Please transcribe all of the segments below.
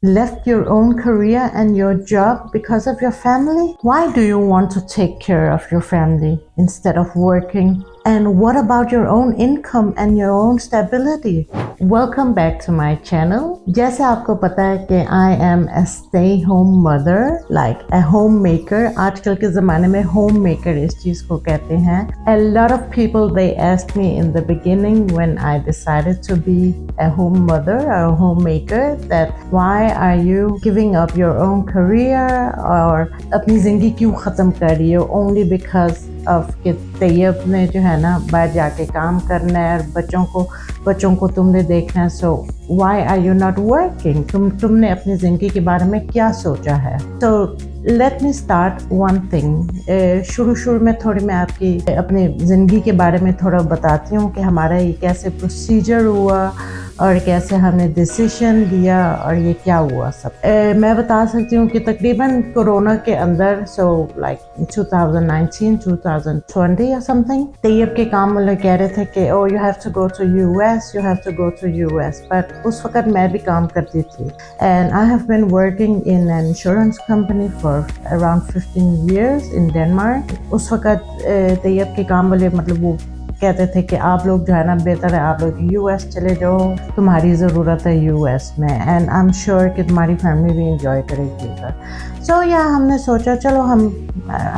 left your own career and your job because of your family? Why do you want to take care of your family instead of working? And what about your own income and your own stability? Welcome back to my channel. जैसे आपको पता है कि I am a stay home mother, like a homemaker. आजकल के ज़माने में homemaker इस चीज़ को कहते हैं. A lot of people they asked me in the beginning when I decided to be a home mother or a homemaker that why are you giving up your own career और अपनी ज़िंदगी क्यों ख़त्म कर रही हो only because of कि तैयब ने जो है ना बाहर जाके काम करना है और बच्चों को तुमने देखना है. So why are you not working? तुमने अपनी ज़िंदगी के बारे में क्या सोचा है? तो let me start one thing. शुरू में थोड़ी मैं आपकी अपनी ज़िंदगी के बारे में थोड़ा बताती हूँ कि हमारा ये कैसे प्रोसीजर हुआ और कैसे हमने डिसीजन लिया और ये क्या हुआ सब. मैं बता सकती हूँ कि तकरीबन कोरोना के अंदर सो लाइक 2019 2020 या समथिंग तैयब के काम वाले कह रहे थे कि oh you have to go to US, you have to go to US. But उस वक्त मैं भी काम करती थी and I have been working in an insurance company for around 15 years in Denmark. उस वक्त तैयब के काम वाले मतलब वो कहते थे कि आप लोग जो है ना बेहतर है आप लोग यूएस चले जाओ, तुम्हारी ज़रूरत है यूएस में एंड आई एम श्योर कि तुम्हारी फैमिली भी इंजॉय करेगी उधर. सो या हमने सोचा चलो हम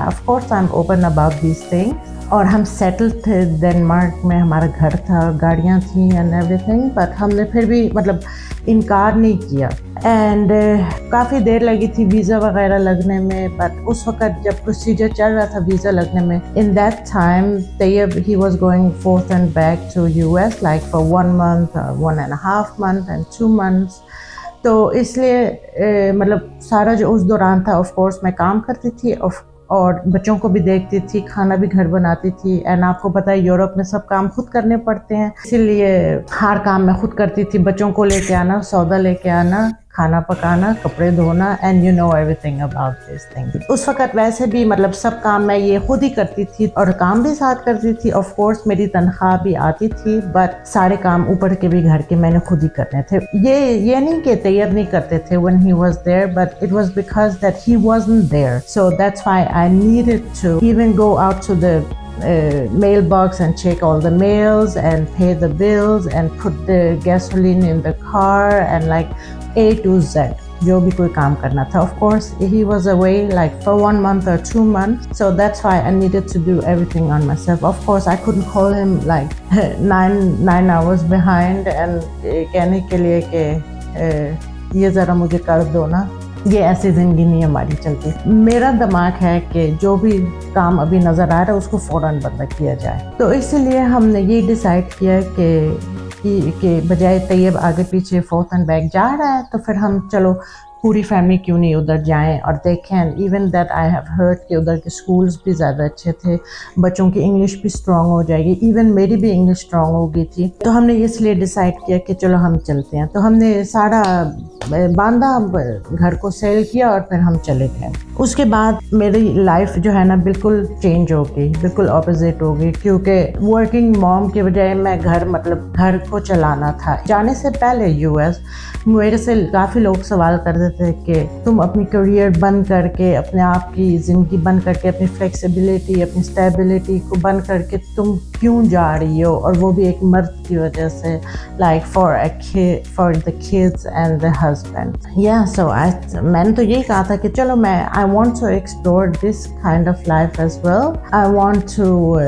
of course I am open about these things और हम सेटल थे डेनमार्क में. हमारा घर था, गाड़ियाँ थी एंड एवरीथिंग. बट हमने फिर भी मतलब इनकार नहीं किया एंड काफ़ी देर लगी थी वीज़ा वगैरह लगने में. बट उस वक्त जब प्रोसीजर चल रहा था वीज़ा लगने में in that time Tayyab he was going forth and back to US like for 1 month, 1.5 months and 2 months. तो इसलिए मतलब सारा जो उस दौरान था ऑफ कोर्स मैं काम करती थी और बच्चों को भी देखती थी, खाना भी घर बनाती थी. एंड आपको पता है यूरोप में सब काम खुद करने पड़ते हैं, इसीलिए हर काम मैं खुद करती थी. बच्चों को लेके आना, सौदा लेके आना, खाना पकाना, कपड़े धोना and you know everything about this thing. उस वक्त वैसे भी मतलब सब काम मैं ये खुद ही करती थी और काम भी साथ करती थी. ऑफ कोर्स मेरी तनख्वाह भी आती थी बट सारे काम ऊपर के भी घर के मैंने खुद ही करने थे. ये नहीं कि तैयब नहीं करते थे when he was there, but it was because that he wasn't there. So that's why I needed to even go out to the mailbox and check all the mails and pay the bills and put the gasoline in the car and like A to Z जो भी कोई काम करना था. Of course he was away like for 1 month or 2 months, so that's why I needed to do everything on myself. Of course I couldn't call him like 9 hours behind and कहने के लिए कि ये ज़रा मुझे कर दो ना. ये ऐसी ज़िंदगी नहीं हमारी चलती. मेरा दिमाग है कि जो भी काम अभी नज़र आ रहा है उसको फ़ौरन बंद किया जाए. तो इसीलिए हमने ये डिसाइड किया कि बजाय तैयब आगे पीछे फोर्थ एंड बैक जा रहा है तो फिर हम चलो पूरी फैमिली क्यों नहीं उधर जाएं और देखें. Even that I have heard कि उधर के स्कूल्स भी ज़्यादा अच्छे थे, बच्चों की इंग्लिश भी स्ट्रॉन्ग हो जाएगी. इवन मेरी भी इंग्लिश स्ट्रॉन्ग हो गई थी. तो हमने इसलिए डिसाइड किया कि चलो हम चलते हैं. तो हमने सारा बांधा, घर को सेल किया और फिर हम चले गए. उसके बाद मेरी लाइफ जो है ना बिल्कुल चेंज हो गई, बिल्कुल ऑपोजिट हो गई. क्योंकि वर्किंग मॉम के बजाय मैं घर को चलाना था. जाने से पहले यूएस मेरे से काफ़ी लोग सवाल करते थे कि तुम अपनी करियर बंद करके, अपने आप की ज़िंदगी बंद करके, अपनी फ्लेक्सिबिलिटी, अपनी स्टेबिलिटी को बंद करके तुम क्यों जा रही हो, और वो भी एक मर्द की वजह से, like for the kids and the husband. या सो मैंने तो यही कहा था कि चलो मैं I want to explore this kind of life as well. I want to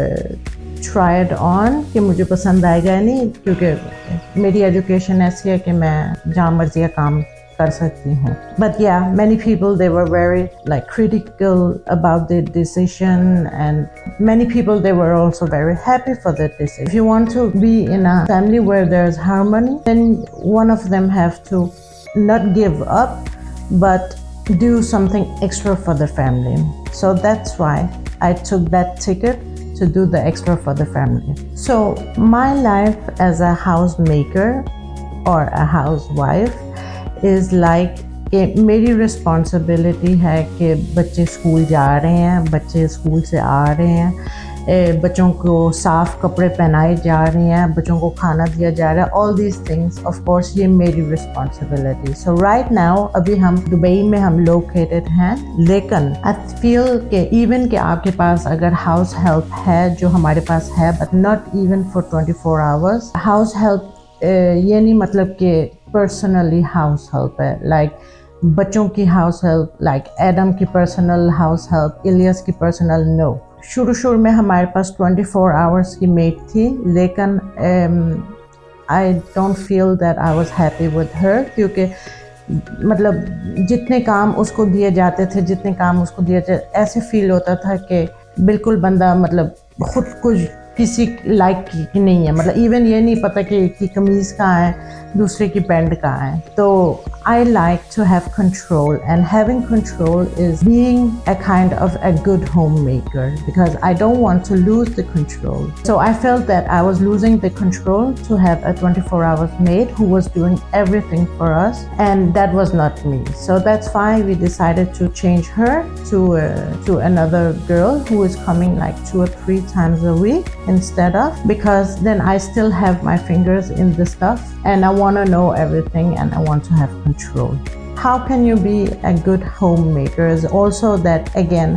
try it on कि मुझे पसंद आएगा नहीं, क्योंकि मेरी एजुकेशन ऐसी है कि मैं जहाँ मर्जी काम कर सकती हूँ. But yeah many people they were very like critical about the decision and many people they were also very happy for that decision. If you want to be in a family where there is harmony then one of them have to not give up but do something extra for the family. So that's why I took that ticket to do the extra for the family. So my life as a housemaker or a housewife is like कि मेरी responsibility है कि बच्चे school जा रहे हैं, बच्चे school से आ रहे हैं बच्चों को साफ़ कपड़े पहनाए जा रहे हैं, बच्चों को खाना दिया जा रहा है, all these things of course ये मेरी रिस्पॉन्सिबिलिटी। सो राइट नाउ अभी हम दुबई में हम लोकेटेड हैं, लेकिन आई फील कि इवन कि आपके पास अगर हाउस हेल्प है जो हमारे पास है, but not even for 24 hours. House help ये नहीं मतलब कि पर्सनली हाउस हेल्प है, लाइक बच्चों की हाउस हेल्प, लाइक एडम की पर्सनल हाउस हेल्प, इलियस की पर्सनल, नो। शुरू में हमारे पास 24 आवर्स की मेड थी, लेकिन I don't feel that I was happy with her, क्योंकि मतलब जितने काम उसको दिए जाते थे, जितने काम उसको दिए जाते, ऐसे फील होता था कि बिल्कुल बंदा मतलब खुद कुछ किसी लाइक की नहीं है, मतलब इवन ये नहीं पता कि कमीज़ कहाँ है, दूसरे की पैंट कहाँ है। तो I like to have control, and having control is being a kind of a good home maker, because I don't want to lose the control. So I felt that I was losing the control to have a 24 hours maid who was doing everything for us, and that was not me. So that's why we decided to change her to another girl who is coming like 2 or 3 times a week instead of, because then I still have my fingers in the stuff and I want to know everything and I want to have control. How can you be a good homemaker is also that, again,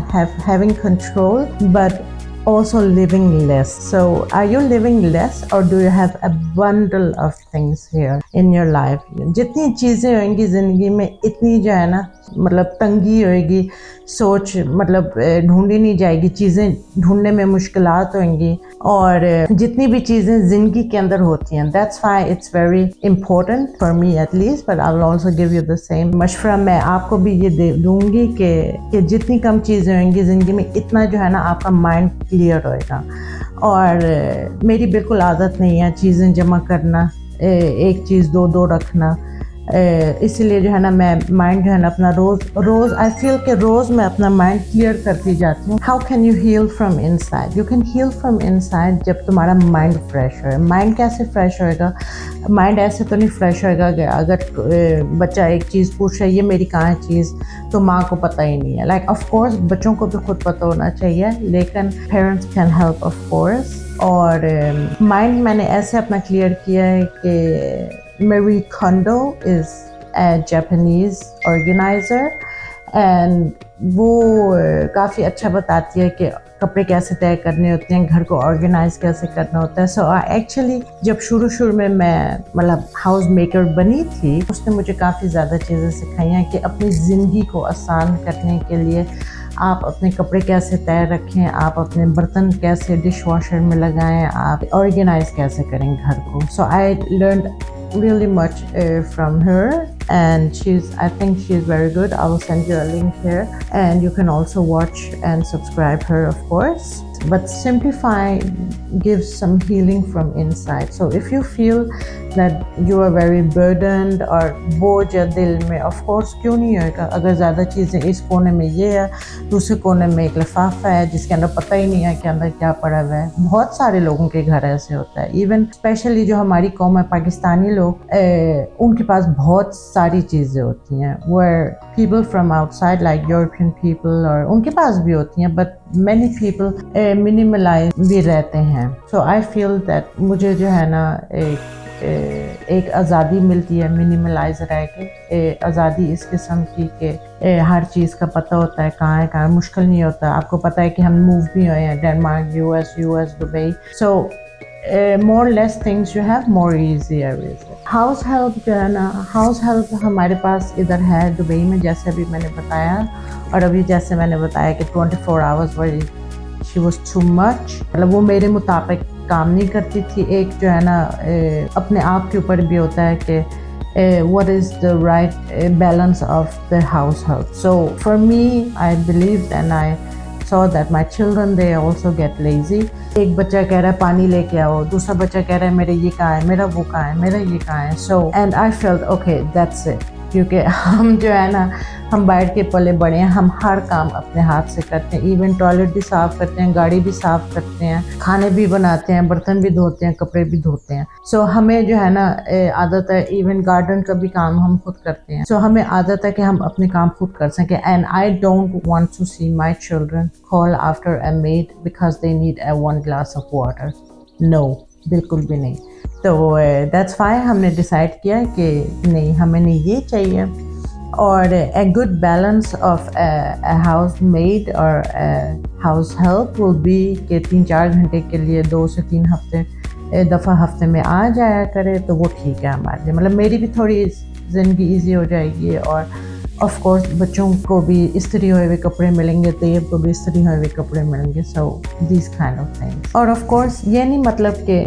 having control but also living less. So are you living less or do you have a bundle of things here in your life? जितनी चीज़ें होंगी ज़िंदगी में, इतनी जो है ना मतलब तंगी होएगी, सोच मतलब ढूंढी नहीं जाएगी, चीज़ें ढूंढने में मुश्किलात होंगी, और जितनी भी चीज़ें ज़िंदगी के अंदर होती हैं, that's why it's very important for me at least, but I'll also give you the same मशवरा मैं आपको भी ये दे दूँगी कि जितनी कम चीज़ें होंगी ज़िंदगी में, इतना जो है ना आपका माइंड क्लियर होएगा। और मेरी बिल्कुल आदत नहीं है चीज़ें जमा करना, एक चीज़ दो रखना, इसीलिए जो है ना मैं माइंड जो है ना अपना रोज़ आई फील कि रोज़ मैं अपना माइंड क्लियर करती जाती हूँ। How can you heal from inside? You can heal from inside जब तुम्हारा माइंड फ्रेश हो। माइंड कैसे फ्रेश होएगा? माइंड ऐसे तो नहीं फ्रेश होएगा कि अगर बच्चा एक चीज़ पूछ रहा है, ये मेरी कहाँ है चीज़, तो माँ को पता ही नहीं है। लाइक ऑफ कोर्स बच्चों को भी खुद पता होना चाहिए, लेकिन parents can help of course. और माइंड मैंने ऐसे अपना क्लियर किया है कि Marie Kondo is a Japanese organizer, and वो काफ़ी अच्छा बताती है कि कपड़े कैसे तय करने होते हैं, घर को ऑर्गेनाइज कैसे करना होता है। सो एक्चुअली जब शुरू में मैं मतलब हाउस मेकर बनी थी, उसने मुझे काफ़ी ज़्यादा चीज़ें सिखाई हैं कि अपनी ज़िंदगी को आसान करने के लिए आप अपने कपड़े कैसे तय रखें, आप अपने बर्तन कैसे डिश वॉशर में लगाएं, आप ऑर्गेनाइज कैसे करें घर को। So I learned really much from her, and I think she's very good. I will send you a link here and you can also watch and subscribe her, of course. But Simplify gives some healing from inside. So if you feel that you are very burdened और बोझ है दिल में, of course क्यों नहीं होगा, अगर ज़्यादा चीज़ें इस कोने में ये है, दूसरे कोने में एक लिफाफा है जिसके अंदर पता ही नहीं है कि अंदर क्या पड़ा हुआ है। बहुत सारे लोगों के घर ऐसे होता है, इवन स्पेशली जो हमारी कौम है पाकिस्तानी लोग, उनके पास बहुत सारी चीज़ें होती हैं, where people from outside like European people और उनके पास भी होती हैं, but many people मिनिमलाइज भी रहते हैं। सो आई फील दैट मुझे जो है ना एक आज़ादी मिलती है मिनिमलाइज रह के, आज़ादी इस किस्म की कि हर चीज़ का पता होता है कहाँ मुश्किल नहीं होता। आपको पता है कि हम मूव भी हुए हैं Denmark, US, Dubai. So more less things you have, more easier is it. House help जो है ना, हाउस हेल्प हमारे पास इधर है दुबई में, जैसे अभी मैंने बताया, और अभी जैसे मैंने बताया कि 24 आवर्स वही शी वॉज टू मच, मतलब वो मेरे मुताबिक काम नहीं करती थी। एक जो है ना अपने आप के ऊपर भी होता है कि what is the right balance of the household. So for me, I believed and I saw that my children, they also get lazy. एक बच्चा कह रहा है पानी लेके आओ, दूसरा बच्चा कह रहा है मेरे ये कहाँ है, मेरा वो कहाँ है, मेरा ये कहाँ है। So and I felt okay, that's it. क्योंकि हम जो है ना हम बैठ के पले बड़े हैं, हम हर काम अपने हाथ से करते हैं, इवन टॉयलेट भी साफ़ करते हैं, गाड़ी भी साफ़ करते हैं, खाने भी बनाते हैं, बर्तन भी धोते हैं, कपड़े भी धोते हैं। सो हमें जो है ना आदत है, इवन गार्डन का भी काम हम खुद करते हैं। सो हमें आदत है कि हम अपने काम खुद कर सकें। And I don't want to see my children call after a maid because they need a 1 glass of water. No, बिल्कुल भी नहीं। तो दैट्स वाई हमने डिसाइड किया कि नहीं, हमें नहीं ये चाहिए। और a good balance of a housemaid और हाउस हेल्प will be कि 3-4 घंटे के लिए 2 से 3 दफ़ा हफ्ते में आ जाया करे तो वो ठीक है हमारे लिए। मतलब मेरी भी थोड़ी ज़िंदगी ईजी हो जाएगी और ऑफ कोर्स बच्चों को भी इस्त्री हुए हुए कपड़े मिलेंगे, तैयब को भी इस्त्री हुए हुए कपड़े मिलेंगे। So this kind of things. और ऑफ कोर्स ये नहीं मतलब कि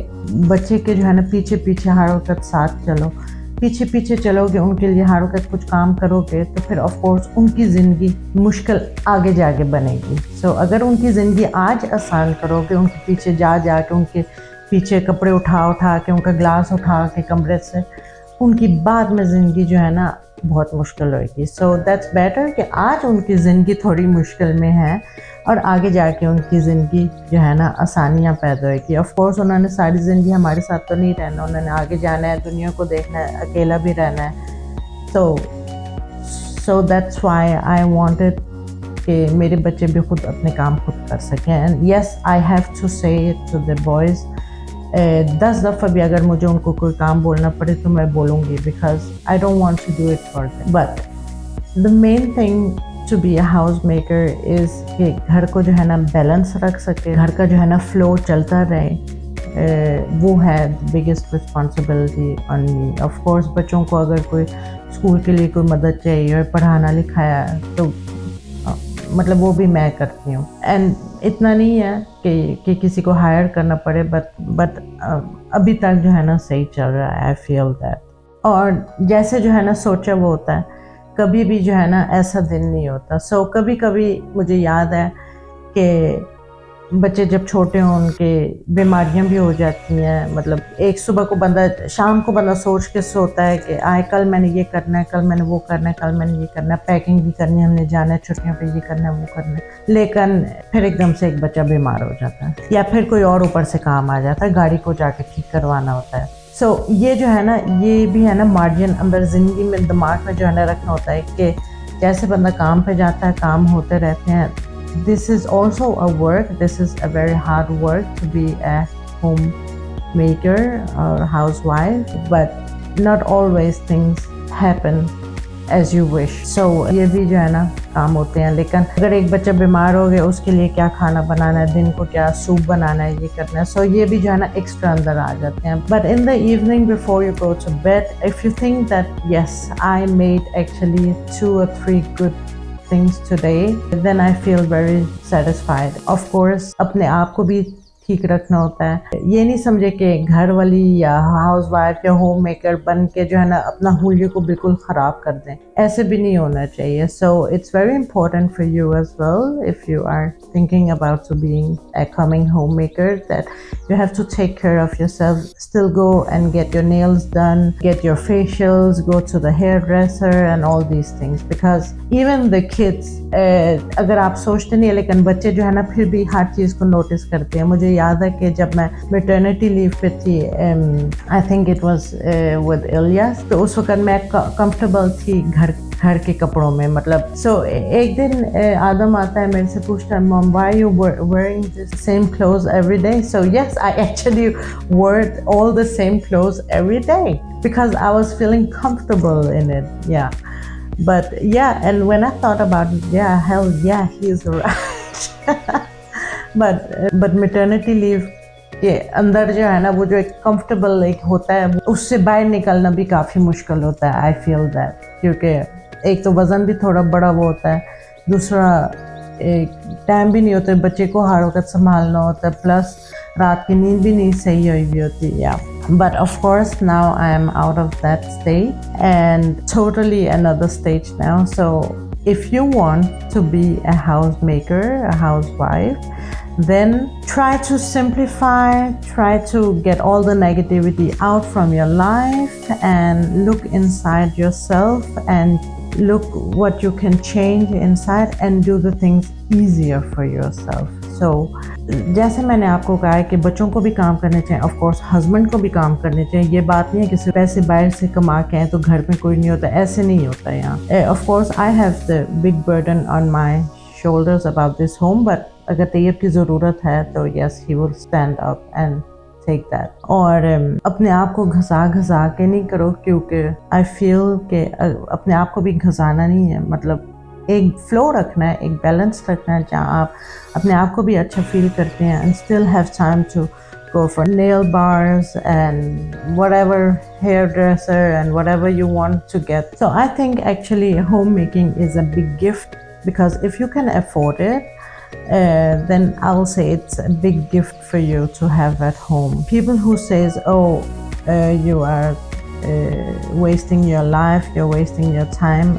बच्चे के जो है ना पीछे पीछे हर वक्त साथ चलो, पीछे पीछे चलोगे, उनके लिए हर वक्त कुछ काम करोगे तो फिर ऑफ कोर्स उनकी ज़िंदगी मुश्किल आगे जाके बनेगी। सो अगर उनकी ज़िंदगी आज आसान करोगे, उनके पीछे जा के उनके पीछे कपड़े उठा के उनका ग्लास उठा के कमरे से, उनकी बाद में ज़िंदगी जो है ना बहुत मुश्किल होगी। सो दैट्स बेटर कि आज उनकी ज़िंदगी थोड़ी मुश्किल में है और आगे जाके उनकी ज़िंदगी जो है ना आसानियाँ पैदा होगी। ऑफ कोर्स उन्होंने सारी ज़िंदगी हमारे साथ तो नहीं रहना, उन्होंने आगे जाना है, दुनिया को देखना है, अकेला भी रहना है। So that's why I wanted कि मेरे बच्चे भी खुद अपने काम खुद कर सकें। And yes, I have to say it to the boys. 10 दफ़ा भी अगर मुझे उनको कोई काम बोलना पड़े तो मैं बोलूँगी, because I don't want to do it for them. But the main thing to be a house maker is कि घर को जो है ना बैलेंस रख सके, घर का जो है ना फ्लो चलता रहे। वो है biggest responsibility on me. Of course बच्चों को अगर कोई स्कूल के लिए कोई मदद चाहिए और पढ़ाना लिखाया तो मतलब वो भी मैं करती हूँ। एंड इतना नहीं है कि किसी को हायर करना पड़े, बट अभी तक जो है ना सही चल रहा है। I feel that. और जैसे जो है ना सोचा वो होता है, कभी भी जो है ना ऐसा दिन नहीं होता। सो कभी कभी मुझे याद है कि बच्चे जब छोटे हों उनके बीमारियां भी हो जाती हैं। मतलब एक सुबह को शाम को बंदा सोच के सोता है कि कल मैंने ये करना है, कल मैंने वो करना है, कल मैंने ये करना है, पैकिंग भी करनी है, हमने जाना है छुट्टियों पे, ये करना है, वो करना है। लेकिन फिर एकदम से एक बच्चा बीमार हो जाता है या फिर कोई और ऊपर से काम आ जाता है, गाड़ी को जाके ठीक करवाना होता है। सो ये जो है ना, ये भी है ना मार्जिन अंदर ज़िंदगी में दिमाग में जो है ना रखना होता है कि जैसे बंदा काम पे जाता है, काम होते रहते हैं। This is also a work. This is a very hard work to be a homemaker or housewife, but not always things happen as you wish. So ये भी जो है ना काम होते हैं। लेकिन अगर एक बच्चा बीमार हो गया, उसके लिए क्या खाना बनाना है, दिन को क्या सूप बनाना है, ये करना है। सो ये भी जो है ना एक्स्ट्रा अंदर आ जाते हैं। But in the evening before you go to bed, if you think that yes, I made actually 2 or 3 good things today, then I feel very satisfied. Of course अपने आप को भी ठीक रखना होता है। ये नहीं समझे कि घर वाली या हाउस वाइफ या होम मेकर बन के जो है ना अपना हुलिये को बिल्कुल ख़राब कर दें, ऐसे भी नहीं होना चाहिए। So it's very important for you as well, if you are thinking about to being a coming homemaker, that you have to take care of yourself. Still go and get your nails done, get your facials, go to the hairdresser and all these things, because even the kids, अगर आप सोचते नहीं है लेकिन बच्चे जो है ना फिर भी हर चीज़ को नोटिस करते हैं। मुझे याद है कि जब मैं मैटरनिटी लीव पे थी, I think it was with Ilyas, तो उस वक्त मैं कंफर्टेबल थी घर के कपड़ों में। मतलब एक दिन आदम आता है मेरे से पूछता है, mom why you wearing the same clothes every day? So yes, I actually wore all the same clothes every day because I was feeling comfortable in it. Yeah, but yeah, and when I thought about it, yeah, hell yeah, he's right. but maternity leave के अंदर जो है ना वो जो एक comfortable एक होता है, उससे बाहर निकलना भी काफ़ी मुश्किल होता है। आई फील दैट, क्योंकि एक तो वज़न भी थोड़ा बड़ा वो होता है, दूसरा एक टाइम भी नहीं होता है, बच्चे को हर वक्त संभालना होता है, प्लस रात की नींद भी नहीं सही हुई होती है। But of course now I am out of that state and totally another stage now. So if you want to be a housemaker, a housewife, then try to simplify, try to get all the negativity out from your life and look inside yourself and look what you can change inside and do the things easier for yourself. So जैसे मैंने आपको कहा है कि बच्चों को भी काम करने चाहिए, ऑफ कोर्स हस्बैंड को भी काम करने चाहिए। ये बात नहीं है कि सिर्फ पैसे बाहर से कमा के आए तो घर में कोई नहीं होता, ऐसे नहीं होता यहाँ। Of course I have the big burden on my shoulders about this home, but अगर तैयब की ज़रूरत है तो yes, he will stand up and take that. और अपने आप को घसा घसा के नहीं करो, क्योंकि I feel कि अपने आप को भी घसाना नहीं है, मतलब एक फ्लो रखना है, एक बैलेंस रखना है जहाँ आप अपने आप को भी अच्छा फील करते हैं and still have time to go for nail bars and whatever hairdresser and whatever you want to get. So I think actually homemaking is a big gift, because if you can afford it, then I will say it's a big gift for you to have at home. People who says, oh, you are wasting your life, you're wasting your time,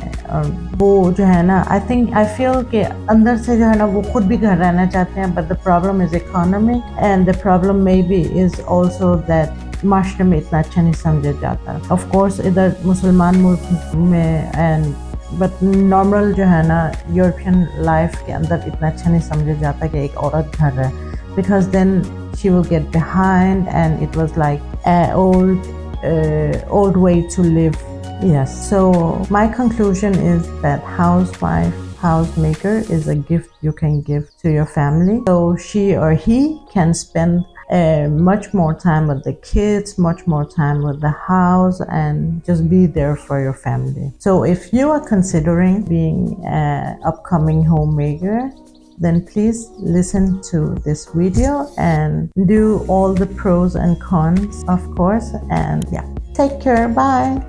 वो जो है ना, I feel कि अंदर से जो है ना वो खुद भी घर रहना चाहते हैं, but the problem is economy, and the problem maybe is also that माशरे में इतना अच्छा नहीं समझा जाता। Of course इधर मुसलमान मुल्क में and बट नॉर्मल जो है ना यूरोपियन लाइफ के अंदर इतना अच्छा नहीं समझा जाता कि एक औरत घर है, because then she will get behind and it was like old way to live. Yes, so my conclusion is that housemaker is a gift you can give to your family, so she or he can spend much more time with the kids, much more time with the house, and just be there for your family. So if you are considering being an upcoming homemaker, then please listen to this video and do all the pros and cons, of course. And yeah, take care. Bye.